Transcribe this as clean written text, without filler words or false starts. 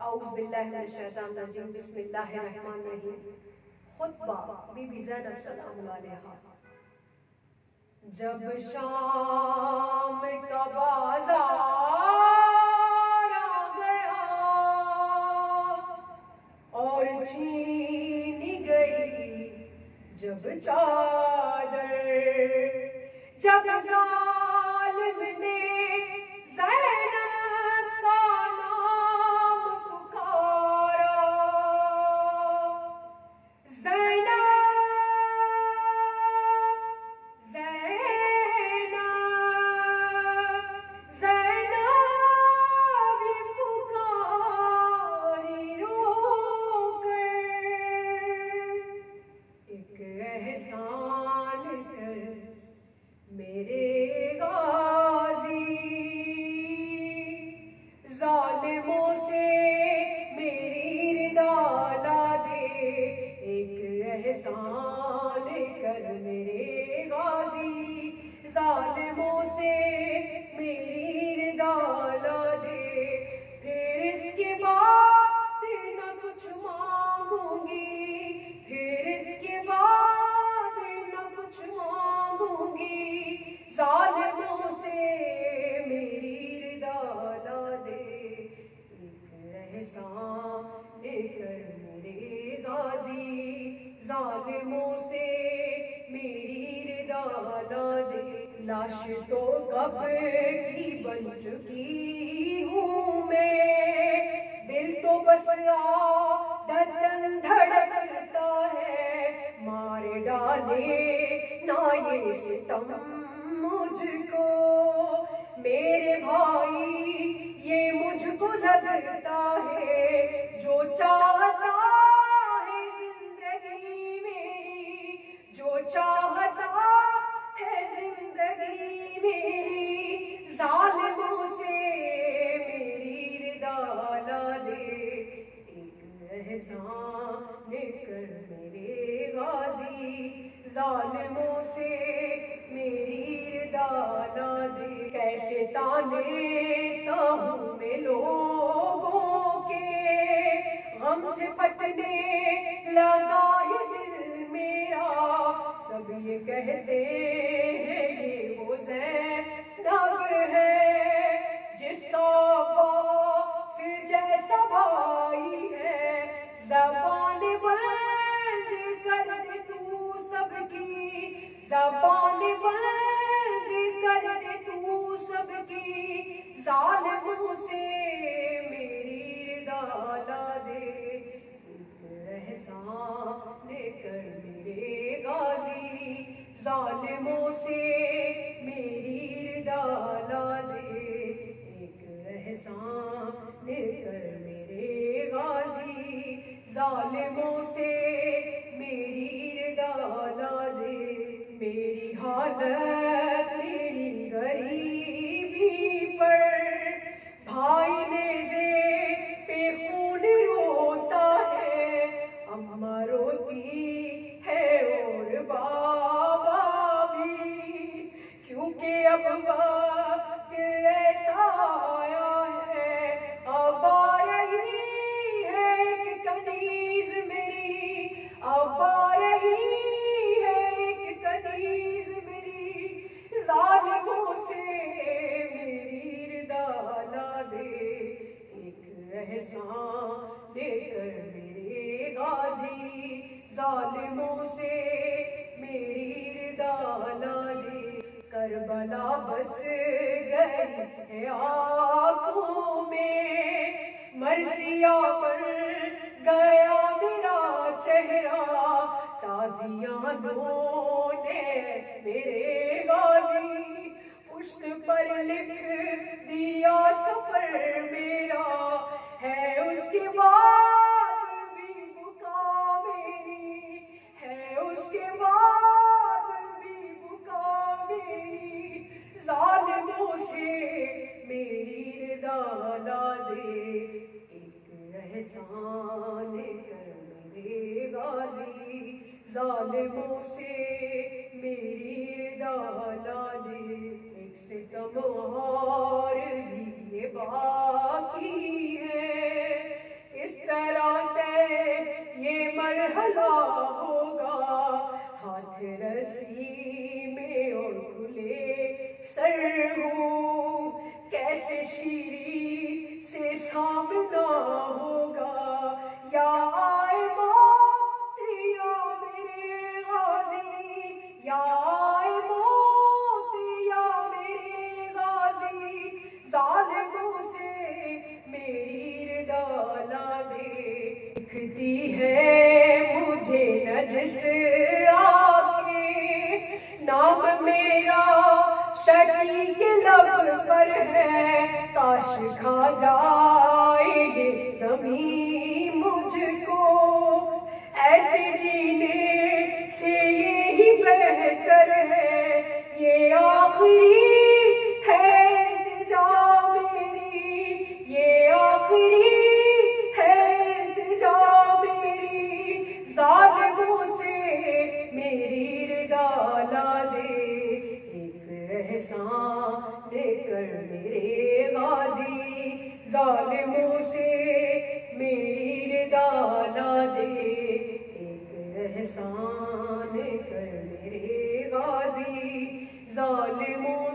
اعوذ باللہ من الشیطان الرجیم بسم اللہ الرحمن الرحیم خطبہ بی بی زینب سلام علیہا۔ جب شام کا بازار آ گیا اور چھینی گئی جب چادر، جب ظالم نے زینب کا نام پکارا، زینب زینب زینب یہ پکاری رو کر، ایک احسان کر میرے غازی، ظالموں سے میری ردا لا دے، ایک احسان کر میرے غازی، ظالموں سے میری ردا لا دے، پھر اس کے بعد نہ کچھ مانگوں گی، پھر اس کے بعد نہ کچھ مانگوں گی، ظالموں سے میری ردا لا دے، ایک احسان کر میرے غازی، ظالموں سے میری ردا لا دے، لاش تو کب کی بن چکی ہوں میں، دل تو بس دھڑکن دھڑکتا ہے، مار ڈالے نہ یہ ستم مجھ کو، میرے بھائی یہ مجھ کو لگتا ہے، جو چاہتا ہے زندگی میری، جو چاہتا ہے زندگی میری، ظالموں سے میری ردا لا دے، ایک احسان کر میرے غازی، ظالموں سے میری ردا لا دے، کیسے تانے سہوں میں لوگوں کے، غم سے پھٹنے لگا ہے دل میرا، سب یہ کہتے ہیں یہ وہ زینب ہے، جس کا عباس جیسا بھائی ہے، زبان بند کر دے تو سب کی، زبان بند کر دے تو سب کی، ظالموں سے میری ردا لا دے، ایک احسان کر میرے غازی، ظالموں سے میری ردا لا دے، ایک احسان کر میرے غازی، ظالموں سے میری ردا لا دے، میری حالت میری غریبی پر بھائی نیزے پہ خون روتا ہے، اماں روتی ہے اور بابا بھی، کیونکہ اب وقت ایسا آیا ہے، اب آ رہی ہے ایک کنیز میری، اب آ رہی ہے ایک کنیز میری، ظالموں سے میری ردا لا دے، ایک احسان کر میرے غازی، ظالموں سے میری ردا لا دے، کربلا بس گئی ہے آنکھوں میں، مرثیہ پر گیا میرا چہرہ، تازیانوں نے میرے غازی پشت پر لکھ دیا سفر میرا، ہے اس کے بعد بھی بکا میری، ہے اس کے بعد بھی بکا میری، ظالموں سے میری ردا لا دے، ایک احسان کر میرے غازی، ظالموں سے میری ردا لا دے، ایک ستم اور بھی یہ باقی ہے، سامنا ہوگا، یا آئے موت یا میرے غازی، یا آئے موت یا میرے غازی، ظالموں سے میری ردا لا دے، دکھتی ہے مجھے نجس آنکھیں، نام میرا شکی کے لب پر ہے، کاش کھا جائے یہ زمین مجھ کو، ایسے جینے سے یہی بہتر ہے، یہ آخری ہے التجا میری، یہ آخری ہے التجا میری، ظالموں سے میری ردا لا دے، ایک احسان کر میرے غازی، ظالموں سے میری ردا لا دے، ایک احسان کر میرے غازی، ظالموں